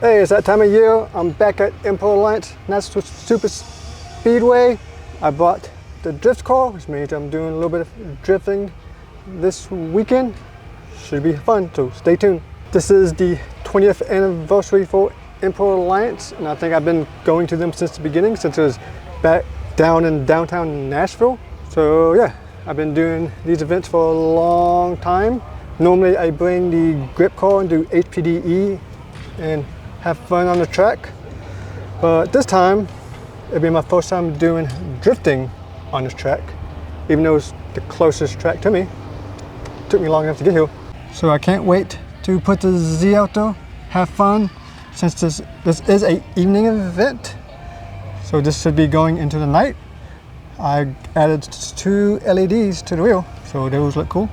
Hey, it's that time of year. I'm back at Import Alliance Nashville Superspeedway. I bought the drift car, which means I'm doing a little bit of drifting this weekend. Should be fun, so stay tuned. This is the 20th anniversary for Import Alliance, and I think I've been going to them since the beginning, since it was back down in downtown Nashville. So yeah, I've been doing these events for a long time. Normally I bring the grip car and do HPDE and have fun on the track, but this time it'll be my first time doing drifting on this track, even though it's the closest track to me. It took me long enough to get here. So I can't wait to put the Z out there, have fun, since this is an evening event. So this should be going into the night. I added 2 LEDs to the wheel, so those look cool.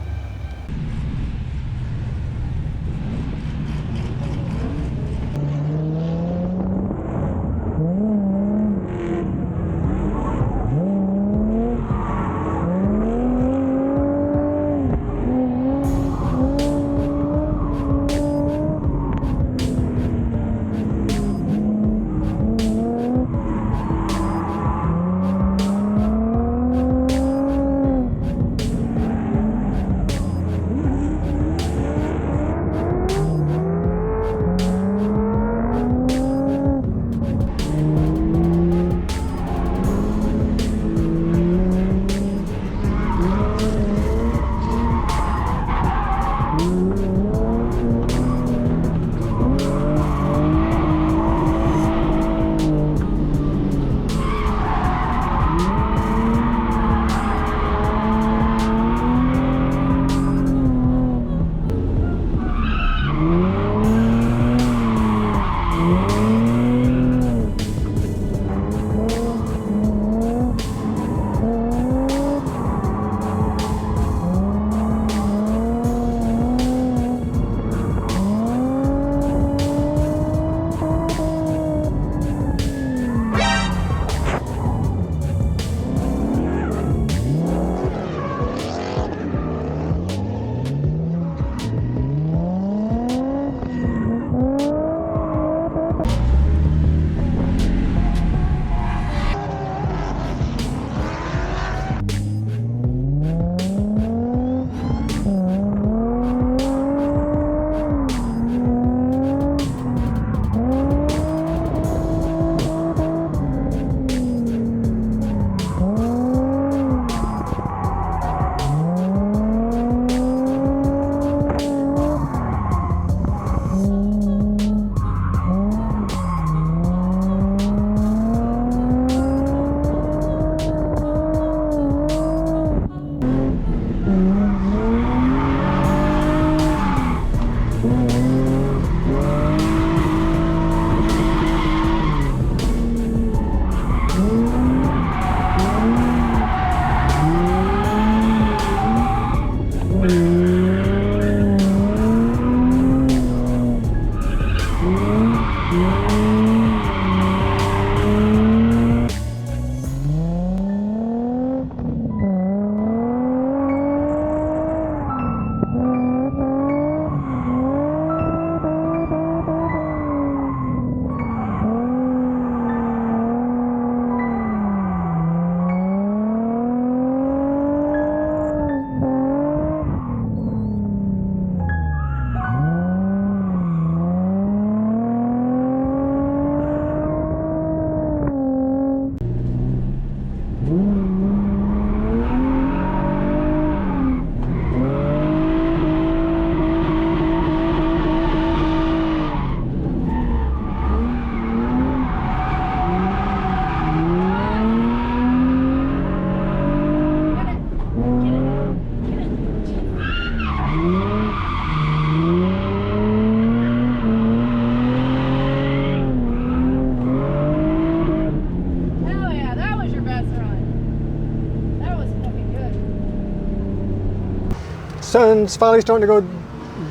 Sun's finally starting to go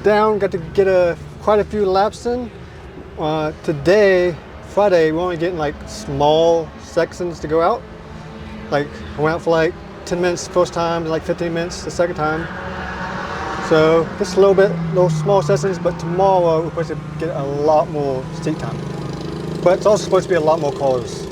down. Got to get quite a few laps in. Today, Friday, we're only getting like small sections to go out. Like I went out for like 10 minutes the first time, and like 15 minutes the second time. So just a little small sessions, but tomorrow we're supposed to get a lot more seat time. But it's also supposed to be a lot more cars.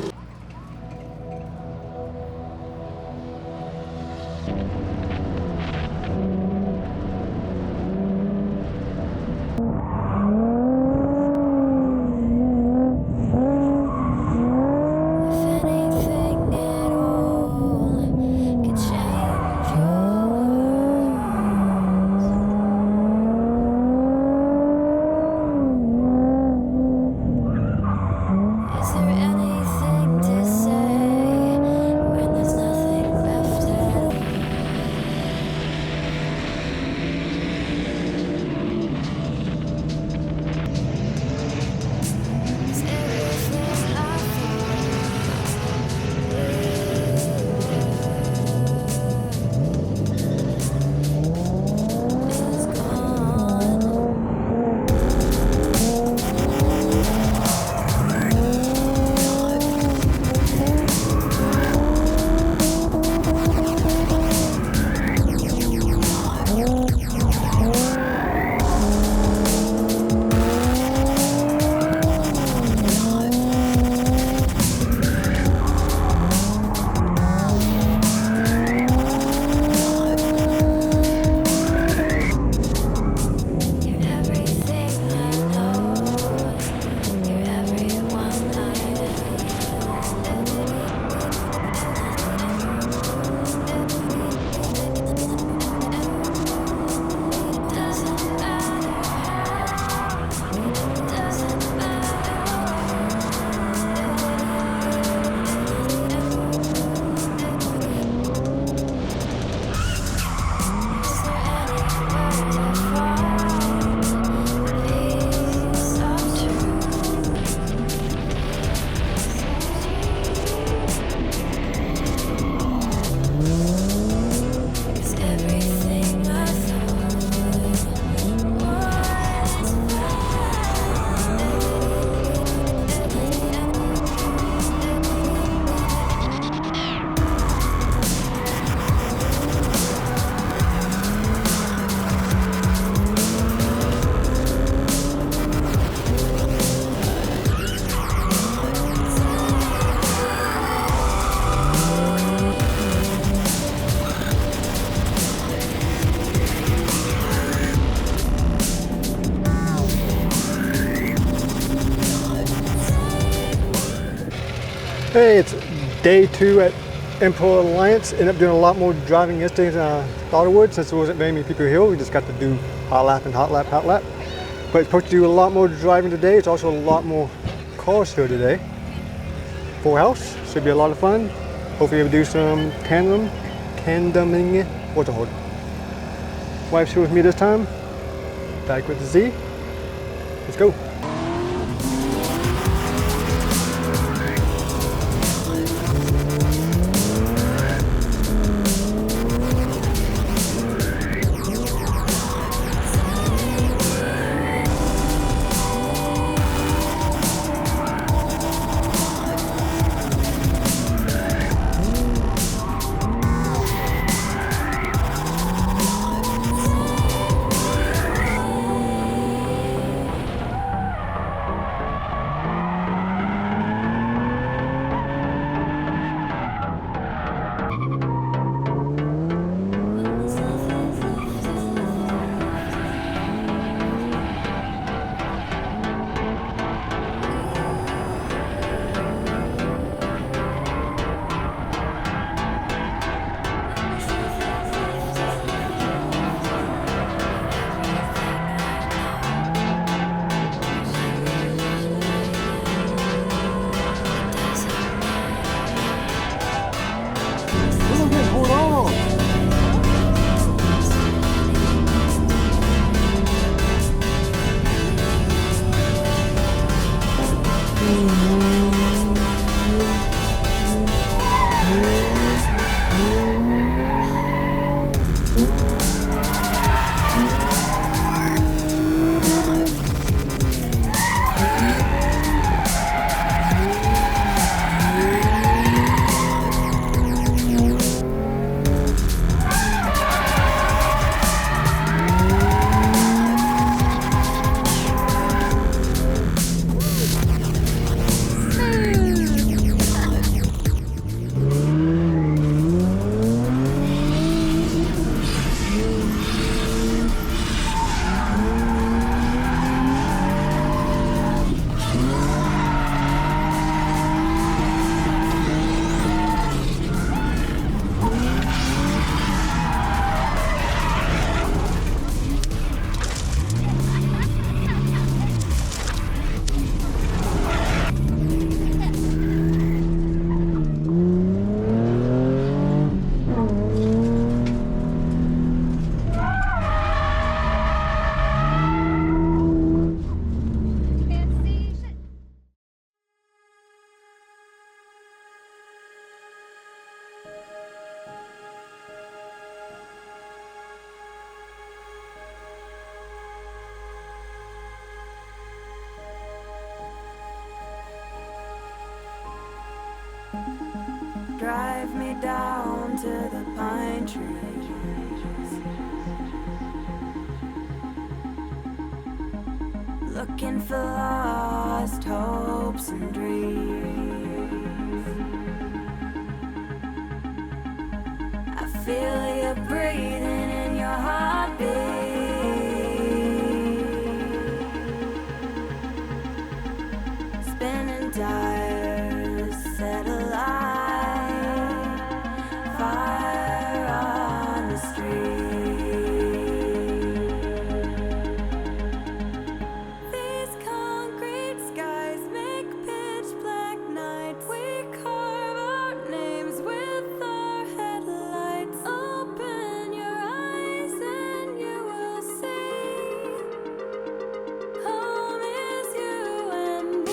Hey, it's day 2 at Emperor Alliance. Ended up doing a lot more driving yesterday than I thought I would, since there wasn't very many people here. We just got to do hot lap and hot lap, hot lap. But it's supposed to do a lot more driving today. It's also a lot more cars here today. Full house, should be a lot of fun. Hopefully we'll do some tandeming, what's it called? Wife's here with me this time. Back with the Z. Let's go. Drive me down to the pine trees, looking for lost hopes and dreams. I feel you breathing in your heartbeat, spinning tires, set alight, fire on the street. These concrete skies make pitch black nights. We carve out names with our headlights. Open your eyes and you will see home is you and me.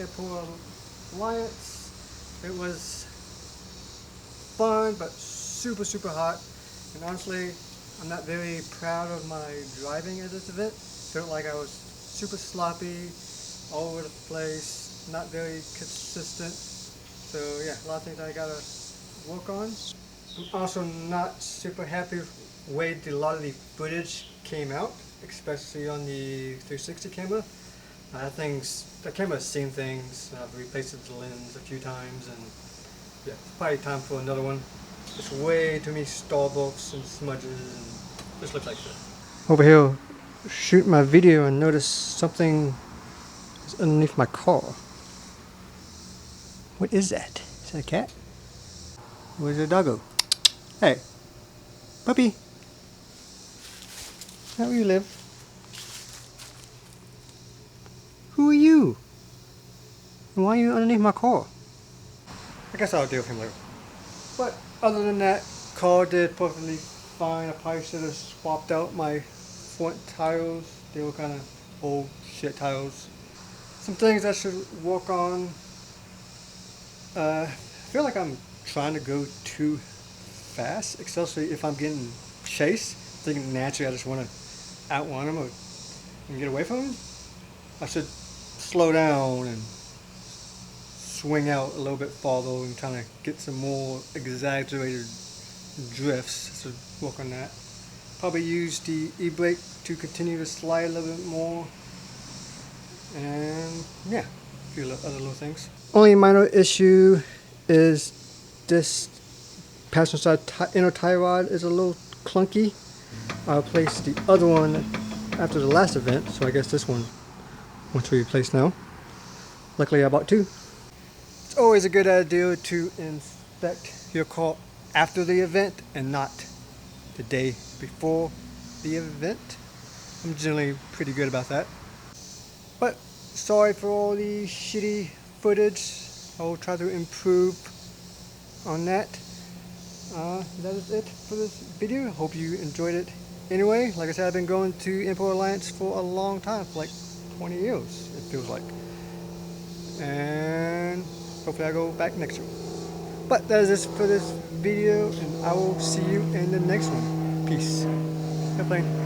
Airport Alliance. It was fun, but super hot. And honestly, I'm not very proud of my driving at this event. Felt like I was super sloppy, all over the place, not very consistent. So yeah, a lot of things I gotta work on. I'm also not super happy with the way a lot of the footage came out, especially on the 360 camera. The camera's seen things. I've replaced the lens a few times, and yeah, it's probably time for another one. It's way too many Starbucks and smudges, and just looks like shit. Over here, shooting my video and notice something is underneath my car. What is that? Is that a cat? Where's the doggo? Hey, puppy. Is that where you live? Who are you? And why are you underneath my car? I guess I'll deal with him later. But other than that, car did perfectly fine. I probably should have swapped out my front tires. They were kind of old shit tires. Some things I should work on. I feel like I'm trying to go too fast, especially if I'm getting chased. I think naturally I just want to outrun them and get away from them. I should slow down and swing out a little bit farther and kind of get some more exaggerated drifts. So work on that. Probably use the e-brake to continue to slide a little bit more. And yeah, a few other little things. Only minor issue is this passenger side inner tie rod is a little clunky. I replaced the other one after the last event, so I guess this one wants to be replaced now. Luckily I bought two. It's always a good idea to inspect your car after the event and not the day before the event. I'm generally pretty good about that. But sorry for all the shitty footage. I will try to improve on that. That is it for this video. Hope you enjoyed it anyway. Like I said, I've been going to Import Alliance for a long time, for like 20 years it feels like. And hopefully I go back next year. But that is it for this video, and I will see you in the next one. Peace. Airplane.